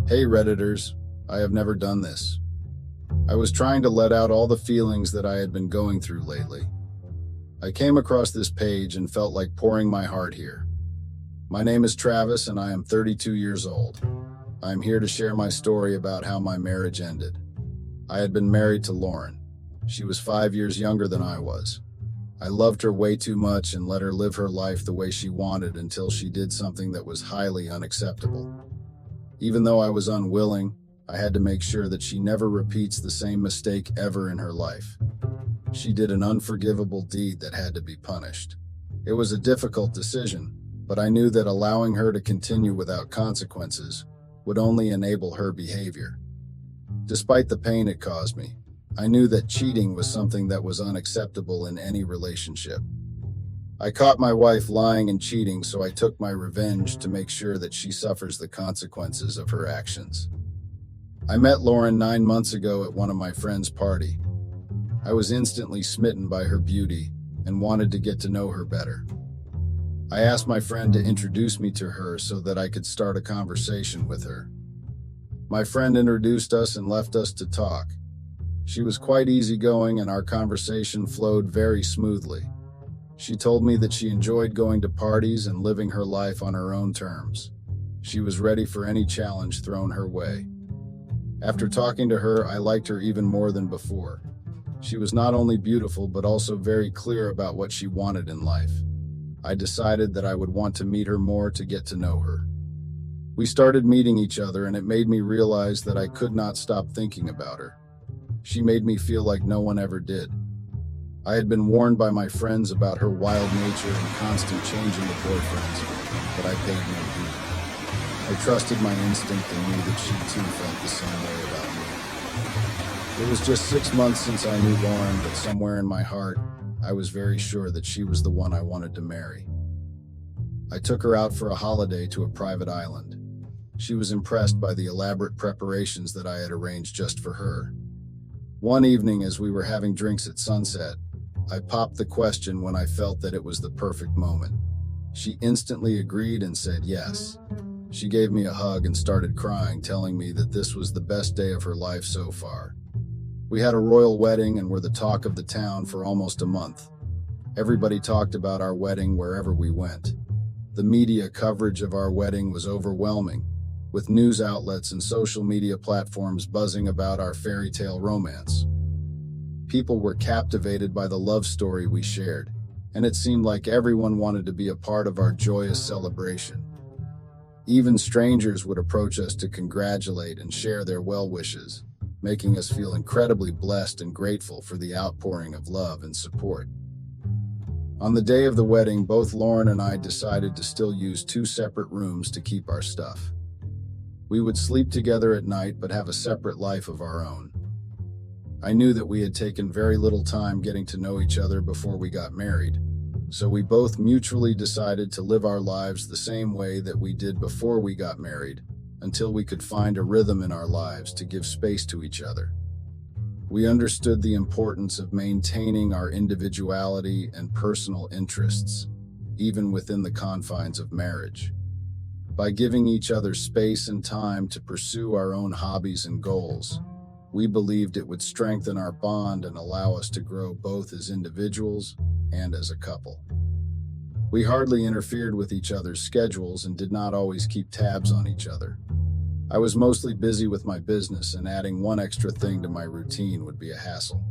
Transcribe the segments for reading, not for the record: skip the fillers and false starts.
Hey Redditors, I have never done this. I was trying to let out all the feelings that I had been going through lately. I came across this page and felt like pouring my heart here. My name is Travis and I am 32 years old. I am here to share my story about how my marriage ended. I had been married to Lauren. She was 5 years younger than I was. I loved her way too much and let her live her life the way she wanted until she did something that was highly unacceptable. Even though I was unwilling, I had to make sure that she never repeats the same mistake ever in her life. She did an unforgivable deed that had to be punished. It was a difficult decision, but I knew that allowing her to continue without consequences would only enable her behavior. Despite the pain it caused me, I knew that cheating was something that was unacceptable in any relationship. I caught my wife lying and cheating, so I took my revenge to make sure that she suffers the consequences of her actions. I met Lauren 9 months ago at one of my friend's party. I was instantly smitten by her beauty and wanted to get to know her better. I asked my friend to introduce me to her so that I could start a conversation with her. My friend introduced us and left us to talk. She was quite easygoing and our conversation flowed very smoothly. She told me that she enjoyed going to parties and living her life on her own terms. She was ready for any challenge thrown her way. After talking to her, I liked her even more than before. She was not only beautiful, but also very clear about what she wanted in life. I decided that I would want to meet her more to get to know her. We started meeting each other, and it made me realize that I could not stop thinking about her. She made me feel like no one ever did. I had been warned by my friends about her wild nature and constant changing of boyfriends, but I paid no heed. I trusted my instinct and knew that she too felt the same way about me. It was just 6 months since I knew Lauren, but somewhere in my heart, I was very sure that she was the one I wanted to marry. I took her out for a holiday to a private island. She was impressed by the elaborate preparations that I had arranged just for her. One evening, as we were having drinks at sunset, I popped the question when I felt that it was the perfect moment. She instantly agreed and said yes. She gave me a hug and started crying, telling me that this was the best day of her life so far. We had a royal wedding and were the talk of the town for almost a month. Everybody talked about our wedding wherever we went. The media coverage of our wedding was overwhelming, with news outlets and social media platforms buzzing about our fairy tale romance. People were captivated by the love story we shared, and it seemed like everyone wanted to be a part of our joyous celebration. Even strangers would approach us to congratulate and share their well wishes, making us feel incredibly blessed and grateful for the outpouring of love and support. On the day of the wedding, both Lauren and I decided to still use 2 separate rooms to keep our stuff. We would sleep together at night but have a separate life of our own. I knew that we had taken very little time getting to know each other before we got married, so we both mutually decided to live our lives the same way that we did before we got married, until we could find a rhythm in our lives to give space to each other. We understood the importance of maintaining our individuality and personal interests, even within the confines of marriage. By giving each other space and time to pursue our own hobbies and goals, we believed it would strengthen our bond and allow us to grow both as individuals and as a couple. We hardly interfered with each other's schedules and did not always keep tabs on each other. I was mostly busy with my business, and adding one extra thing to my routine would be a hassle.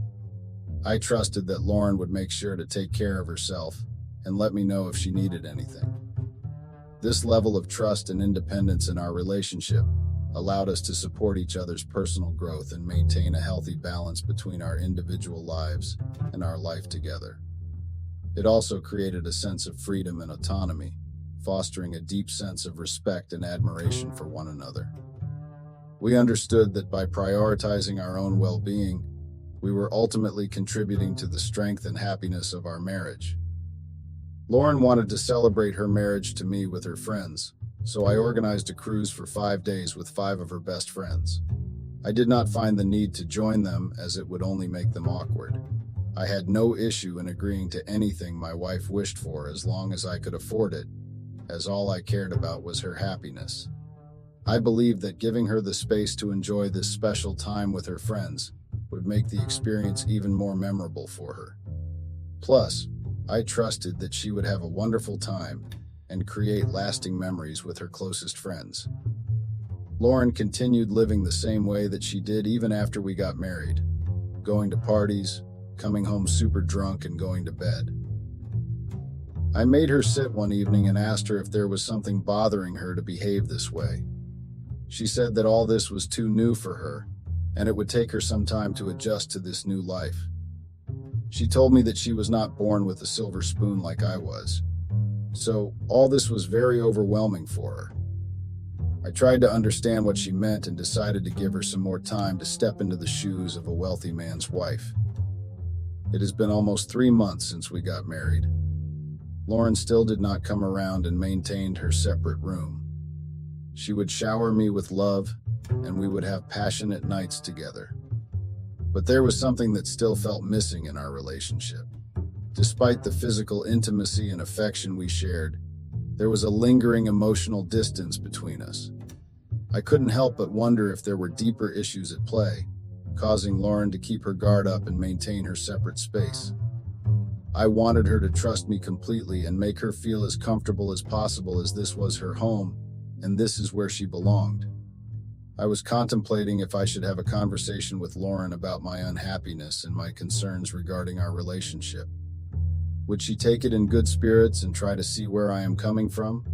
I trusted that Lauren would make sure to take care of herself and let me know if she needed anything. This level of trust and independence in our relationship allowed us to support each other's personal growth and maintain a healthy balance between our individual lives and our life together. It also created a sense of freedom and autonomy, fostering a deep sense of respect and admiration for one another. We understood that by prioritizing our own well-being, we were ultimately contributing to the strength and happiness of our marriage. Lauren wanted to celebrate her marriage to me with her friends, so I organized a cruise for 5 days with 5 of her best friends. I did not find the need to join them, as it would only make them awkward. I had no issue in agreeing to anything my wife wished for as long as I could afford it, as all I cared about was her happiness. I believed that giving her the space to enjoy this special time with her friends would make the experience even more memorable for her. Plus, I trusted that she would have a wonderful time and create lasting memories with her closest friends. Lauren continued living the same way that she did even after we got married, going to parties, coming home super drunk, and going to bed. I made her sit one evening and asked her if there was something bothering her to behave this way. She said that all this was too new for her, and it would take her some time to adjust to this new life. She told me that she was not born with a silver spoon like I was, so all this was very overwhelming for her. I tried to understand what she meant and decided to give her some more time to step into the shoes of a wealthy man's wife. It has been almost 3 months since we got married. Lauren still did not come around and maintained her separate room. She would shower me with love, and we would have passionate nights together. But there was something that still felt missing in our relationship. Despite the physical intimacy and affection we shared, there was a lingering emotional distance between us. I couldn't help but wonder if there were deeper issues at play, causing Lauren to keep her guard up and maintain her separate space. I wanted her to trust me completely and make her feel as comfortable as possible, as this was her home and this is where she belonged. I was contemplating if I should have a conversation with Lauren about my unhappiness and my concerns regarding our relationship. Would she take it in good spirits and try to see where I am coming from?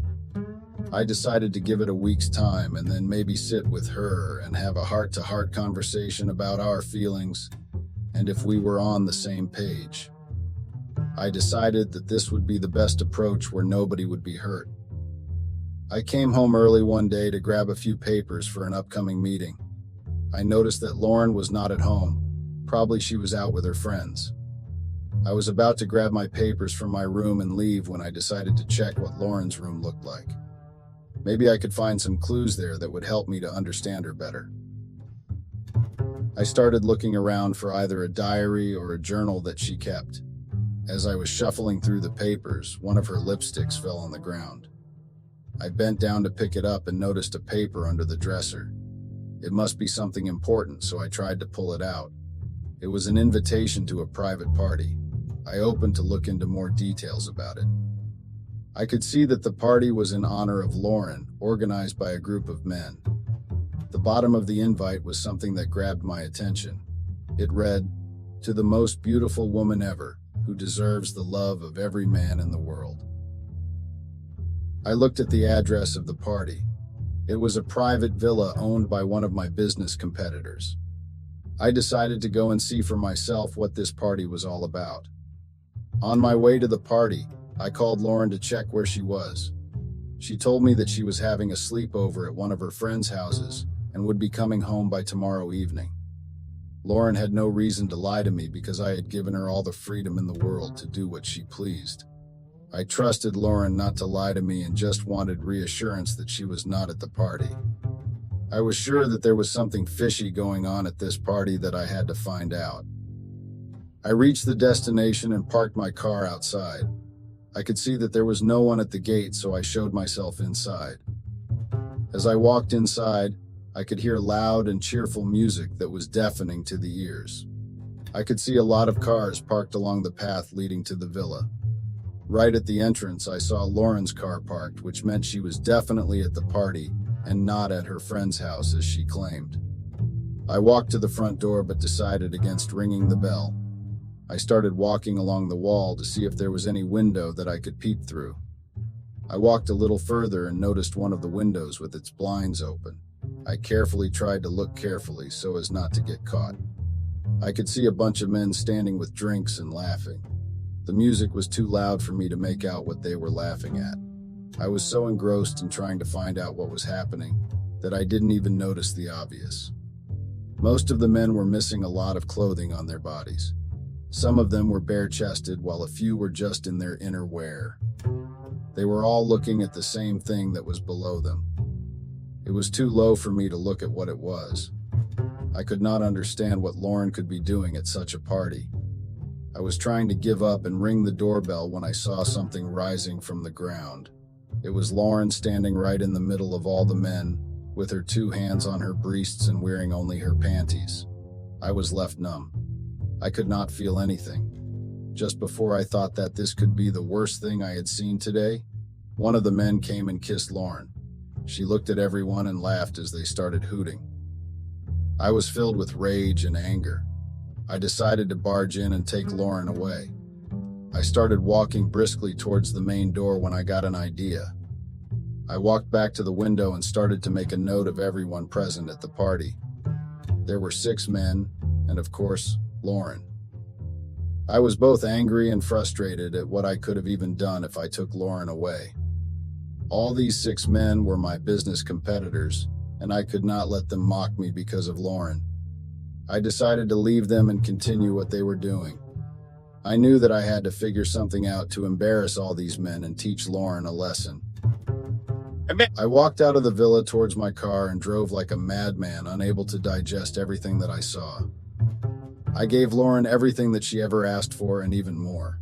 I decided to give it a week's time and then maybe sit with her and have a heart-to-heart conversation about our feelings and if we were on the same page. I decided that this would be the best approach where nobody would be hurt. I came home early one day to grab a few papers for an upcoming meeting. I noticed that Lauren was not at home. Probably she was out with her friends. I was about to grab my papers from my room and leave when I decided to check what Lauren's room looked like. Maybe I could find some clues there that would help me to understand her better. I started looking around for either a diary or a journal that she kept. As I was shuffling through the papers, one of her lipsticks fell on the ground. I bent down to pick it up and noticed a paper under the dresser. It must be something important, so I tried to pull it out. It was an invitation to a private party. I opened to look into more details about it. I could see that the party was in honor of Lauren, organized by a group of men. The bottom of the invite was something that grabbed my attention. It read, "To the most beautiful woman ever, who deserves the love of every man in the world." I looked at the address of the party. It was a private villa owned by one of my business competitors. I decided to go and see for myself what this party was all about. On my way to the party, I called Lauren to check where she was. She told me that she was having a sleepover at one of her friends' houses and would be coming home by tomorrow evening. Lauren had no reason to lie to me because I had given her all the freedom in the world to do what she pleased. I trusted Lauren not to lie to me and just wanted reassurance that she was not at the party. I was sure that there was something fishy going on at this party that I had to find out. I reached the destination and parked my car outside. I could see that there was no one at the gate, so I showed myself inside. As I walked inside, I could hear loud and cheerful music that was deafening to the ears. I could see a lot of cars parked along the path leading to the villa. Right at the entrance, I saw Lauren's car parked, which meant she was definitely at the party and not at her friend's house as she claimed. I walked to the front door but decided against ringing the bell. I started walking along the wall to see if there was any window that I could peep through. I walked a little further and noticed one of the windows with its blinds open. I carefully tried to look carefully so as not to get caught. I could see a bunch of men standing with drinks and laughing. The music was too loud for me to make out what they were laughing at. I was so engrossed in trying to find out what was happening that I didn't even notice the obvious. Most of the men were missing a lot of clothing on their bodies. Some of them were bare-chested, while a few were just in their inner wear. They were all looking at the same thing that was below them. It was too low for me to look at what it was. I could not understand what Lauren could be doing at such a party. I was trying to give up and ring the doorbell when I saw something rising from the ground. It was Lauren standing right in the middle of all the men, with her two hands on her breasts and wearing only her panties. I was left numb. I could not feel anything. Just before I thought that this could be the worst thing I had seen today, one of the men came and kissed Lauren. She looked at everyone and laughed as they started hooting. I was filled with rage and anger. I decided to barge in and take Lauren away. I started walking briskly towards the main door when I got an idea. I walked back to the window and started to make a note of everyone present at the party. There were 6 men, and of course, Lauren. I was both angry and frustrated at what I could have even done if I took Lauren away. All these 6 men were my business competitors, and I could not let them mock me because of Lauren. I decided to leave them and continue what they were doing. I knew that I had to figure something out to embarrass all these men and teach Lauren a lesson. I walked out of the villa towards my car and drove like a madman, unable to digest everything that I saw. I gave Lauren everything that she ever asked for and even more.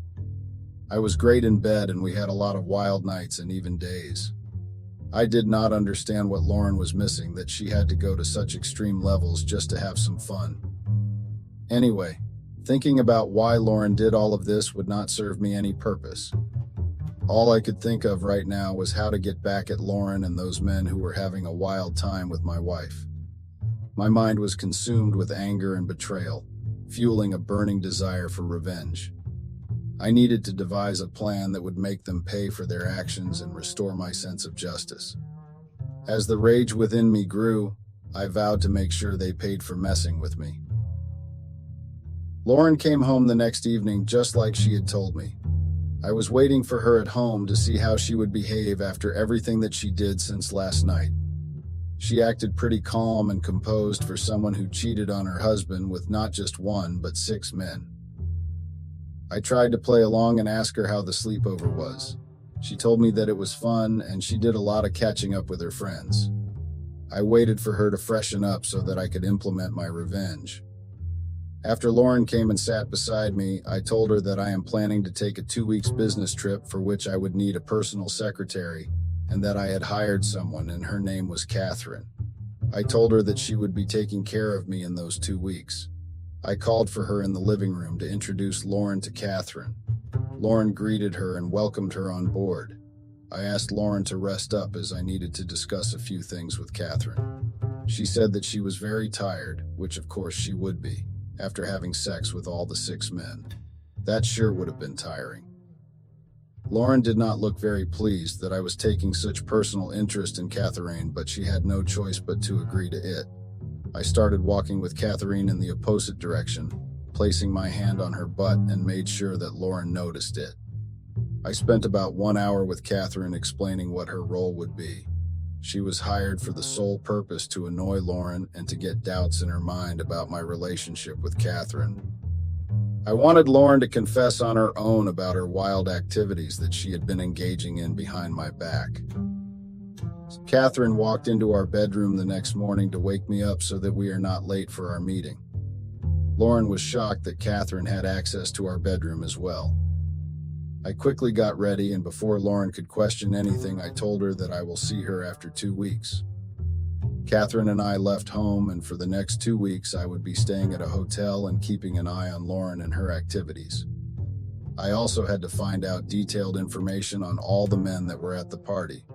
I was great in bed and we had a lot of wild nights and even days. I did not understand what Lauren was missing, that she had to go to such extreme levels just to have some fun. Anyway, thinking about why Lauren did all of this would not serve me any purpose. All I could think of right now was how to get back at Lauren and those men who were having a wild time with my wife. My mind was consumed with anger and betrayal, fueling a burning desire for revenge. I needed to devise a plan that would make them pay for their actions and restore my sense of justice. As the rage within me grew, I vowed to make sure they paid for messing with me. Lauren came home the next evening just like she had told me. I was waiting for her at home to see how she would behave after everything that she did since last night. She acted pretty calm and composed for someone who cheated on her husband with not just 1 but 6 men. I tried to play along and ask her how the sleepover was. She told me that it was fun and she did a lot of catching up with her friends. I waited for her to freshen up so that I could implement my revenge. After Lauren came and sat beside me, I told her that I am planning to take a 2-week business trip for which I would need a personal secretary and that I had hired someone and her name was Catherine. I told her that she would be taking care of me in those 2 weeks. I called for her in the living room to introduce Lauren to Catherine. Lauren greeted her and welcomed her on board. I asked Lauren to rest up as I needed to discuss a few things with Catherine. She said that she was very tired, which of course she would be, after having sex with all the 6 men. That sure would have been tiring. Lauren did not look very pleased that I was taking such personal interest in Catherine, but she had no choice but to agree to it. I started walking with Catherine in the opposite direction, placing my hand on her butt and made sure that Lauren noticed it. I spent about 1 hour with Catherine explaining what her role would be. She was hired for the sole purpose to annoy Lauren and to get doubts in her mind about my relationship with Catherine. I wanted Lauren to confess on her own about her wild activities that she had been engaging in behind my back. Catherine walked into our bedroom the next morning to wake me up so that we are not late for our meeting. Lauren was shocked that Catherine had access to our bedroom as well. I quickly got ready, and before Lauren could question anything, I told her that I will see her after 2 weeks. Catherine and I left home, and for the next 2 weeks I would be staying at a hotel and keeping an eye on Lauren and her activities. I also had to find out detailed information on all the men that were at the party.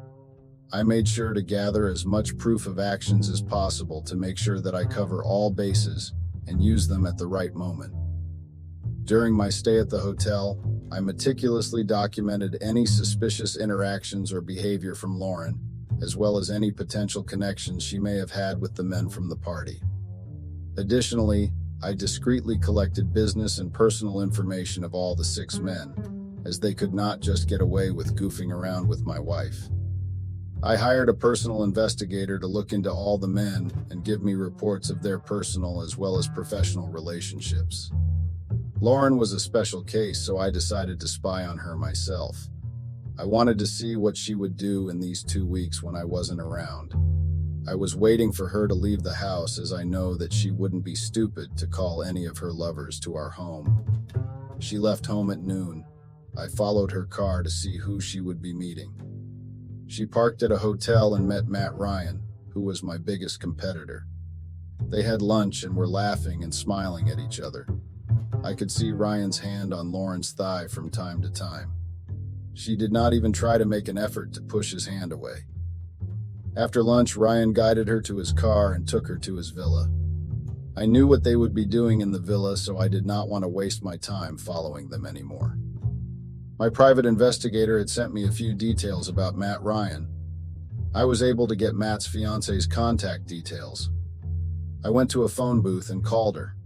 I made sure to gather as much proof of actions as possible to make sure that I cover all bases and use them at the right moment. During my stay at the hotel, I meticulously documented any suspicious interactions or behavior from Lauren, as well as any potential connections she may have had with the men from the party. Additionally, I discreetly collected business and personal information of all the 6 men, as they could not just get away with goofing around with my wife. I hired a personal investigator to look into all the men and give me reports of their personal as well as professional relationships. Lauren was a special case, so I decided to spy on her myself. I wanted to see what she would do in these 2 weeks when I wasn't around. I was waiting for her to leave the house, as I know that she wouldn't be stupid to call any of her lovers to our home. She left home at noon. I followed her car to see who she would be meeting. She parked at a hotel and met Matt Ryan, who was my biggest competitor. They had lunch and were laughing and smiling at each other. I could see Ryan's hand on Lauren's thigh from time to time. She did not even try to make an effort to push his hand away. After lunch, Ryan guided her to his car and took her to his villa. I knew what they would be doing in the villa, so I did not want to waste my time following them anymore. My private investigator had sent me a few details about Matt Ryan. I was able to get Matt's fiance's contact details. I went to a phone booth and called her.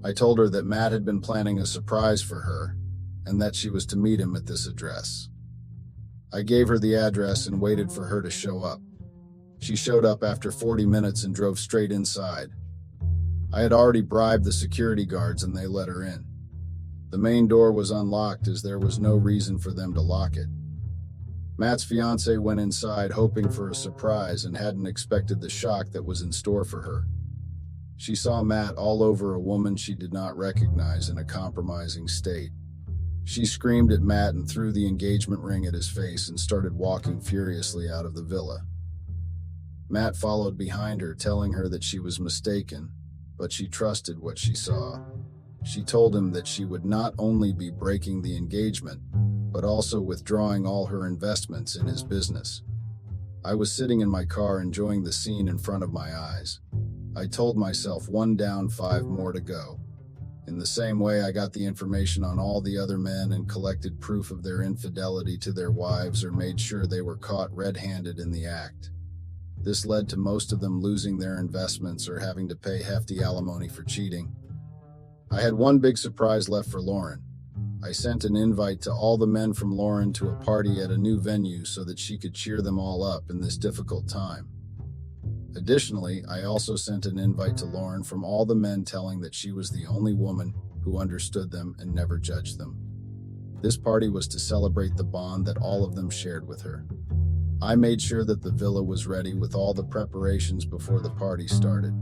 I told her that Matt had been planning a surprise for her and that she was to meet him at this address. I gave her the address and waited for her to show up. She showed up after 40 minutes and drove straight inside. I had already bribed the security guards and they let her in. The main door was unlocked as there was no reason for them to lock it. Matt's fiancée went inside hoping for a surprise and hadn't expected the shock that was in store for her. She saw Matt all over a woman she did not recognize in a compromising state. She screamed at Matt and threw the engagement ring at his face and started walking furiously out of the villa. Matt followed behind her, telling her that she was mistaken, but she trusted what she saw. She told him that she would not only be breaking the engagement, but also withdrawing all her investments in his business. I was sitting in my car enjoying the scene in front of my eyes. I told myself 1 down, 5 more to go. In the same way, I got the information on all the other men and collected proof of their infidelity to their wives or made sure they were caught red-handed in the act. This led to most of them losing their investments or having to pay hefty alimony for cheating. I had one big surprise left for Lauren. I sent an invite to all the men from Lauren to a party at a new venue so that she could cheer them all up in this difficult time. Additionally, I also sent an invite to Lauren from all the men telling that she was the only woman who understood them and never judged them. This party was to celebrate the bond that all of them shared with her. I made sure that the villa was ready with all the preparations before the party started.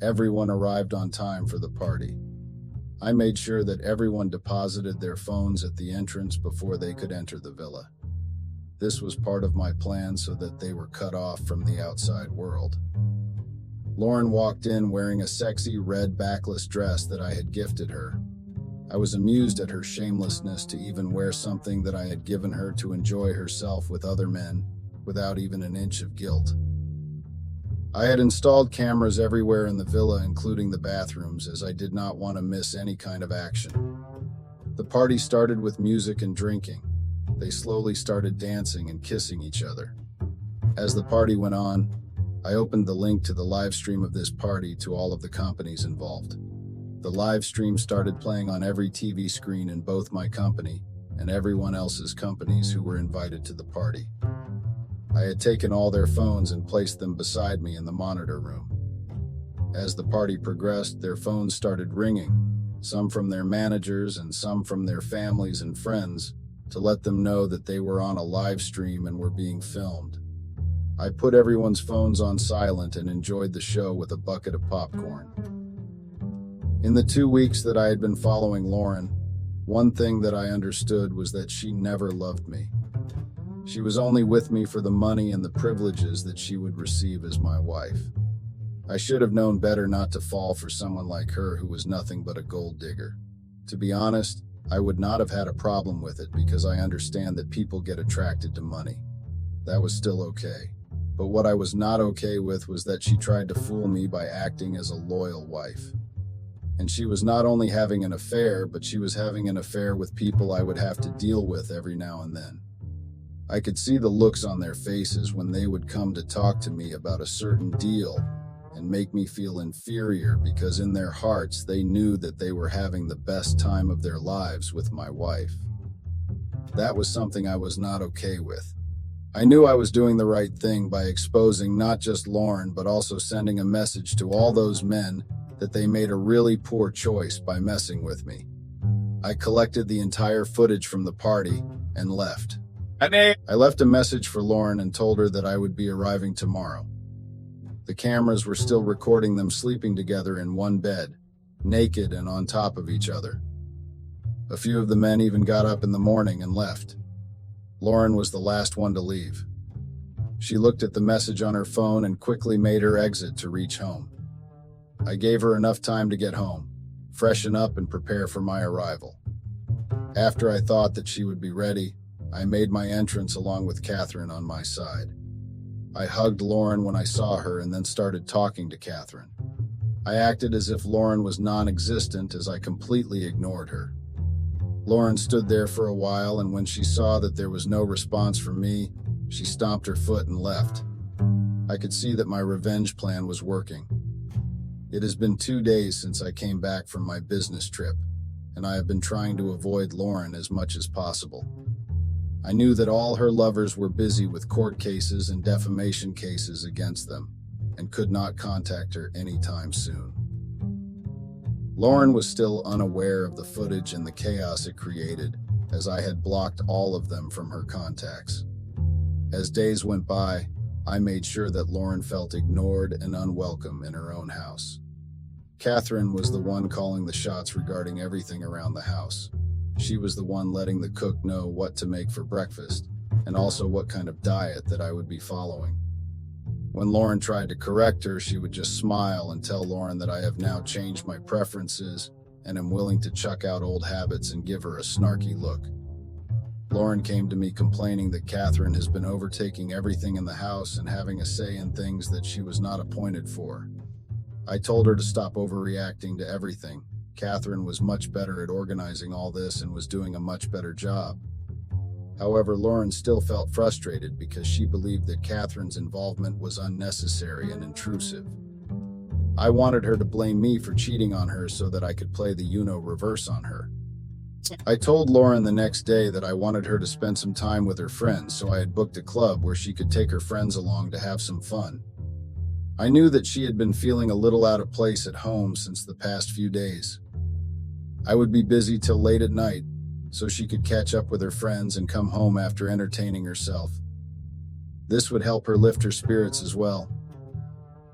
Everyone arrived on time for the party. I made sure that everyone deposited their phones at the entrance before they could enter the villa. This was part of my plan so that they were cut off from the outside world. Lauren walked in wearing a sexy red backless dress that I had gifted her. I was amused at her shamelessness to even wear something that I had given her to enjoy herself with other men without even an inch of guilt. I had installed cameras everywhere in the villa, including the bathrooms, as I did not want to miss any kind of action. The party started with music and drinking. They slowly started dancing and kissing each other. As the party went on, I opened the link to the live stream of this party to all of the companies involved. The live stream started playing on every TV screen in both my company and everyone else's companies who were invited to the party. I had taken all their phones and placed them beside me in the monitor room. As the party progressed, their phones started ringing, some from their managers and some from their families and friends, to let them know that they were on a live stream and were being filmed. I put everyone's phones on silent and enjoyed the show with a bucket of popcorn. In the 2 weeks that I had been following Lauren, one thing that I understood was that she never loved me. She was only with me for the money and the privileges that she would receive as my wife. I should have known better not to fall for someone like her who was nothing but a gold digger. To be honest, I would not have had a problem with it because I understand that people get attracted to money. That was still okay. But what I was not okay with was that she tried to fool me by acting as a loyal wife. And she was not only having an affair, but she was having an affair with people I would have to deal with every now and then. I could see the looks on their faces when they would come to talk to me about a certain deal and make me feel inferior because in their hearts they knew that they were having the best time of their lives with my wife. That was something I was not okay with. I knew I was doing the right thing by exposing not just Lauren, but also sending a message to all those men that they made a really poor choice by messing with me. I collected the entire footage from the party and left. I left a message for Lauren and told her that I would be arriving tomorrow. The cameras were still recording them sleeping together in one bed, naked and on top of each other. A few of the men even got up in the morning and left. Lauren was the last one to leave. She looked at the message on her phone and quickly made her exit to reach home. I gave her enough time to get home, freshen up, and prepare for my arrival. After I thought that she would be ready, I made my entrance along with Catherine on my side. I hugged Lauren when I saw her and then started talking to Catherine. I acted as if Lauren was non-existent as I completely ignored her. Lauren stood there for a while, and when she saw that there was no response from me, she stomped her foot and left. I could see that my revenge plan was working. It has been 2 days since I came back from my business trip, and I have been trying to avoid Lauren as much as possible. I knew that all her lovers were busy with court cases and defamation cases against them, and could not contact her anytime soon. Lauren was still unaware of the footage and the chaos it created, as I had blocked all of them from her contacts. As days went by, I made sure that Lauren felt ignored and unwelcome in her own house. Catherine was the one calling the shots regarding everything around the house. She was the one letting the cook know what to make for breakfast, and also what kind of diet that I would be following. When Lauren tried to correct her, she would just smile and tell Lauren that I have now changed my preferences and am willing to chuck out old habits and give her a snarky look. Lauren came to me complaining that Catherine has been overtaking everything in the house and having a say in things that she was not appointed for. I told her to stop overreacting to everything. Catherine was much better at organizing all this and was doing a much better job. However, Lauren still felt frustrated because she believed that Catherine's involvement was unnecessary and intrusive. I wanted her to blame me for cheating on her so that I could play the reverse on her. I told Lauren the next day that I wanted her to spend some time with her friends, so I had booked a club where she could take her friends along to have some fun. I knew that she had been feeling a little out of place at home since the past few days. I would be busy till late at night, so she could catch up with her friends and come home after entertaining herself. This would help her lift her spirits as well.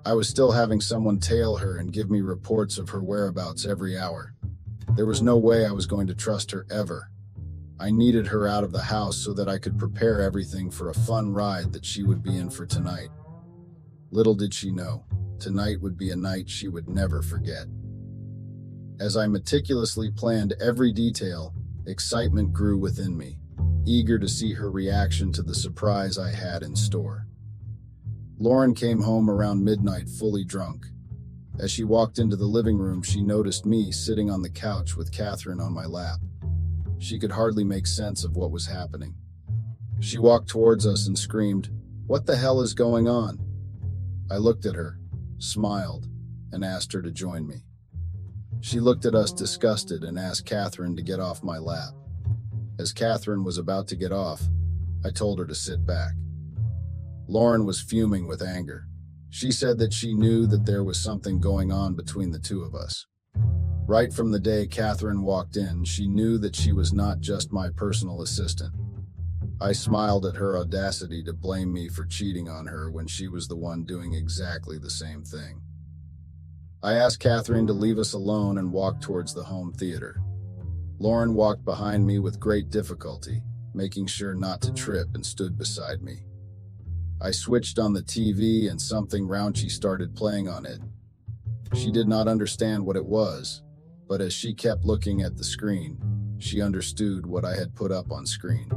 I was still having someone tail her and give me reports of her whereabouts every hour. There was no way I was going to trust her ever. I needed her out of the house so that I could prepare everything for a fun ride that she would be in for tonight. Little did she know, tonight would be a night she would never forget. As I meticulously planned every detail, excitement grew within me, eager to see her reaction to the surprise I had in store. Lauren came home around midnight fully drunk. As she walked into the living room, she noticed me sitting on the couch with Catherine on my lap. She could hardly make sense of what was happening. She walked towards us and screamed, "What the hell is going on?" I looked at her, smiled, and asked her to join me. She looked at us disgusted and asked Catherine to get off my lap. As Catherine was about to get off, I told her to sit back. Lauren was fuming with anger. She said that she knew that there was something going on between the two of us. Right from the day Catherine walked in, she knew that she was not just my personal assistant. I smiled at her audacity to blame me for cheating on her when she was the one doing exactly the same thing. I asked Catherine to leave us alone and walked towards the home theater. Lauren walked behind me with great difficulty, making sure not to trip, and stood beside me. I switched on the TV and something raunchy started playing on it. She did not understand what it was, but as she kept looking at the screen, she understood what I had put up on screen.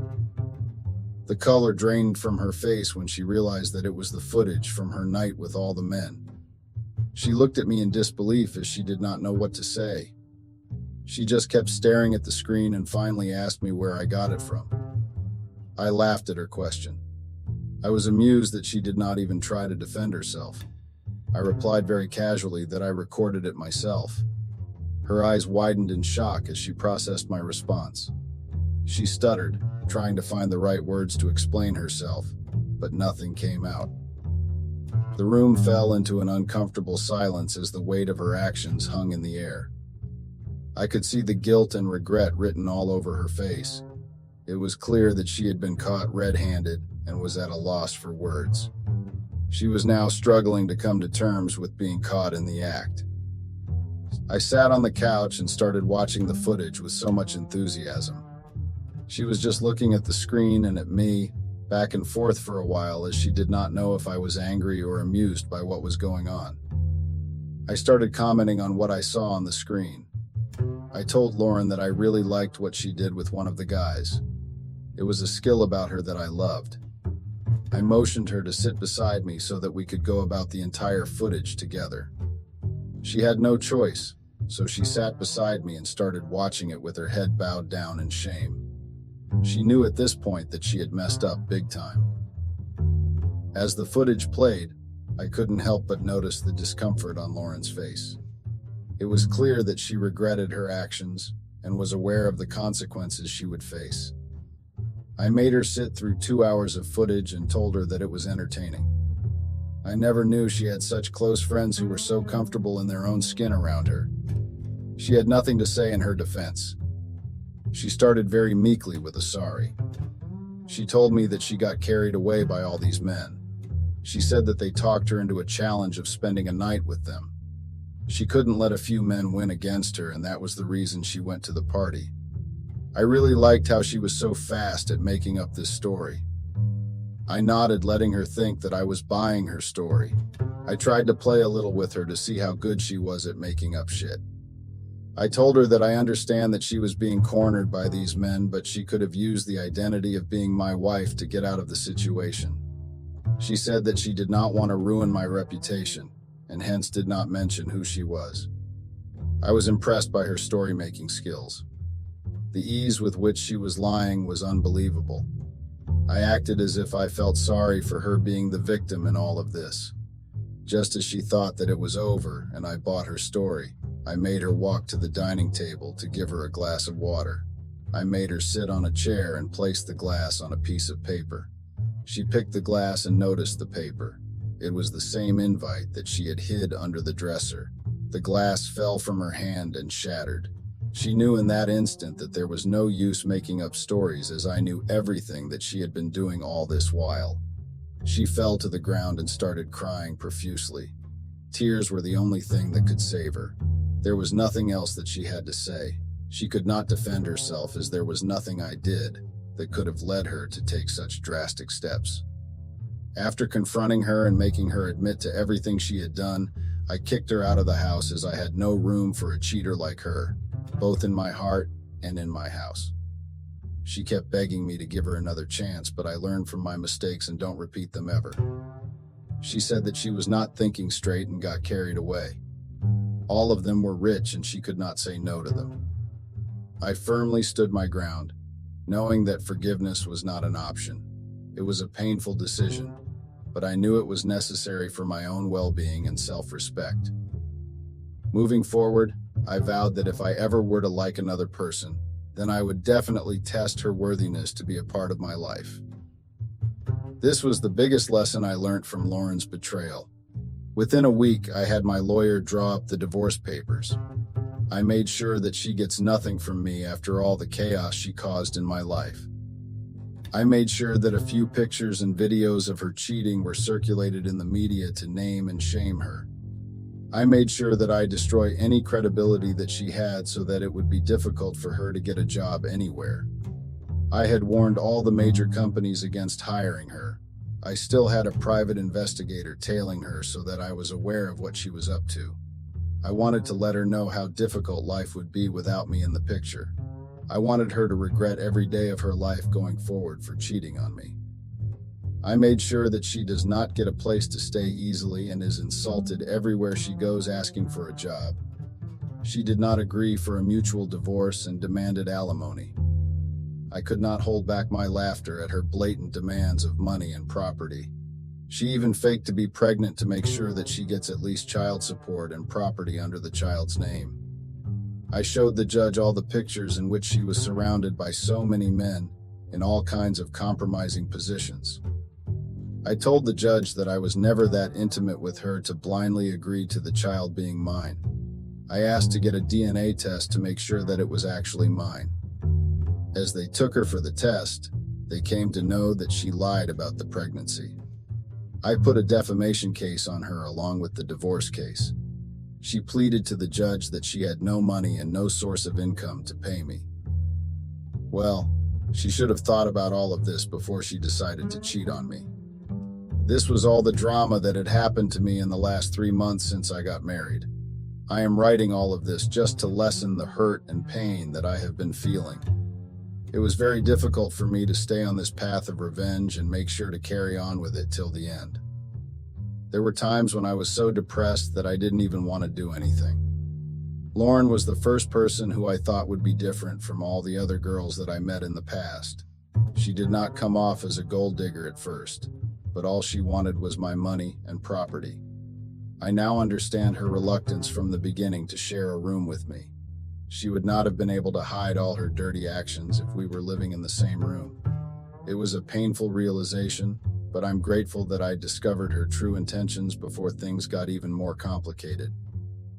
The color drained from her face when she realized that it was the footage from her night with all the men. She looked at me in disbelief as she did not know what to say. She just kept staring at the screen and finally asked me where I got it from. I laughed at her question. I was amused that she did not even try to defend herself. I replied very casually that I recorded it myself. Her eyes widened in shock as she processed my response. She stuttered, trying to find the right words to explain herself, but nothing came out. The room fell into an uncomfortable silence as the weight of her actions hung in the air. I could see the guilt and regret written all over her face. It was clear that she had been caught red-handed and was at a loss for words. She was now struggling to come to terms with being caught in the act. I sat on the couch and started watching the footage with so much enthusiasm. She was just looking at the screen and at me, back and forth for a while as she did not know if I was angry or amused by what was going on. I started commenting on what I saw on the screen. I told Lauren that I really liked what she did with one of the guys. It was a skill about her that I loved. I motioned her to sit beside me so that we could go about the entire footage together. She had no choice, so she sat beside me and started watching it with her head bowed down in shame. She knew at this point that she had messed up big time. As the footage played, I couldn't help but notice the discomfort on Lauren's face. It was clear that she regretted her actions and was aware of the consequences she would face. I made her sit through 2 hours of footage and told her that it was entertaining. I never knew she had such close friends who were so comfortable in their own skin around her. She had nothing to say in her defense. She started very meekly with a sorry. She told me that she got carried away by all these men. She said that they talked her into a challenge of spending a night with them. She couldn't let a few men win against her, and that was the reason she went to the party. I really liked how she was so fast at making up this story. I nodded, letting her think that I was buying her story. I tried to play a little with her to see how good she was at making up shit. I told her that I understand that she was being cornered by these men, but she could have used the identity of being my wife to get out of the situation. She said that she did not want to ruin my reputation, and hence did not mention who she was. I was impressed by her story-making skills. The ease with which she was lying was unbelievable. I acted as if I felt sorry for her being the victim in all of this. Just as she thought that it was over and I bought her story, I made her walk to the dining table to give her a glass of water. I made her sit on a chair and place the glass on a piece of paper. She picked the glass and noticed the paper. It was the same invite that she had hid under the dresser. The glass fell from her hand and shattered. She knew in that instant that there was no use making up stories, as I knew everything that she had been doing all this while. She fell to the ground and started crying profusely. Tears were the only thing that could save her. There was nothing else that she had to say. She could not defend herself, as there was nothing I did that could have led her to take such drastic steps. After confronting her and making her admit to everything she had done, I kicked her out of the house, as I had no room for a cheater like her, both in my heart and in my house. She kept begging me to give her another chance, but I learned from my mistakes and don't repeat them ever. She said that she was not thinking straight and got carried away. All of them were rich and she could not say no to them. I firmly stood my ground, knowing that forgiveness was not an option. It was a painful decision, but I knew it was necessary for my own well-being and self-respect. Moving forward, I vowed that if I ever were to like another person, then I would definitely test her worthiness to be a part of my life. This was the biggest lesson I learned from Lauren's betrayal. Within a week, I had my lawyer draw up the divorce papers. I made sure that she gets nothing from me after all the chaos she caused in my life. I made sure that a few pictures and videos of her cheating were circulated in the media to name and shame her. I made sure that I destroy any credibility that she had so that it would be difficult for her to get a job anywhere. I had warned all the major companies against hiring her. I still had a private investigator tailing her so that I was aware of what she was up to. I wanted to let her know how difficult life would be without me in the picture. I wanted her to regret every day of her life going forward for cheating on me. I made sure that she does not get a place to stay easily and is insulted everywhere she goes asking for a job. She did not agree for a mutual divorce and demanded alimony. I could not hold back my laughter at her blatant demands of money and property. She even faked to be pregnant to make sure that she gets at least child support and property under the child's name. I showed the judge all the pictures in which she was surrounded by so many men in all kinds of compromising positions. I told the judge that I was never that intimate with her to blindly agree to the child being mine. I asked to get a DNA test to make sure that it was actually mine. As they took her for the test, they came to know that she lied about the pregnancy. I put a defamation case on her along with the divorce case. She pleaded to the judge that she had no money and no source of income to pay me. Well, She should have thought about all of this before she decided to cheat on me. This was all the drama that had happened to me in the last 3 months since I got married. I am writing all of this just to lessen the hurt and pain that I have been feeling. It was very difficult for me to stay on this path of revenge and make sure to carry on with it till the end. There were times when I was so depressed that I didn't even want to do anything. Lauren was the first person who I thought would be different from all the other girls that I met in the past. She did not come off as a gold digger at first, but all she wanted was my money and property. I now understand her reluctance from the beginning to share a room with me. She would not have been able to hide all her dirty actions if we were living in the same room. It was a painful realization, but I'm grateful that I discovered her true intentions before things got even more complicated.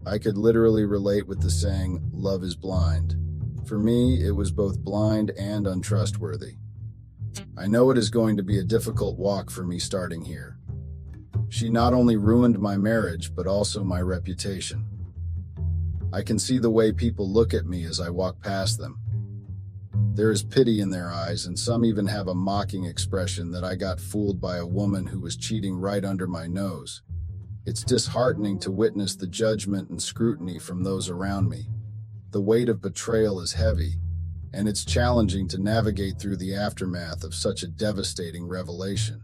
I could literally relate with the saying, "Love is blind." For me, it was both blind and untrustworthy. I know it is going to be a difficult walk for me starting here. She not only ruined my marriage, but also my reputation. I can see the way people look at me as I walk past them. There is pity in their eyes, and some even have a mocking expression that I got fooled by a woman who was cheating right under my nose. It's disheartening to witness the judgment and scrutiny from those around me. The weight of betrayal is heavy, and it's challenging to navigate through the aftermath of such a devastating revelation.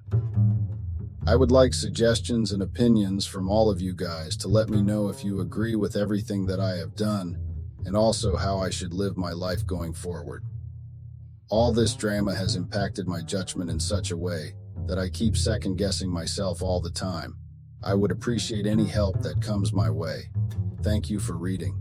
I would like suggestions and opinions from all of you guys to let me know if you agree with everything that I have done, and also how I should live my life going forward. All this drama has impacted my judgment in such a way that I keep second-guessing myself all the time. I would appreciate any help that comes my way. Thank you for reading.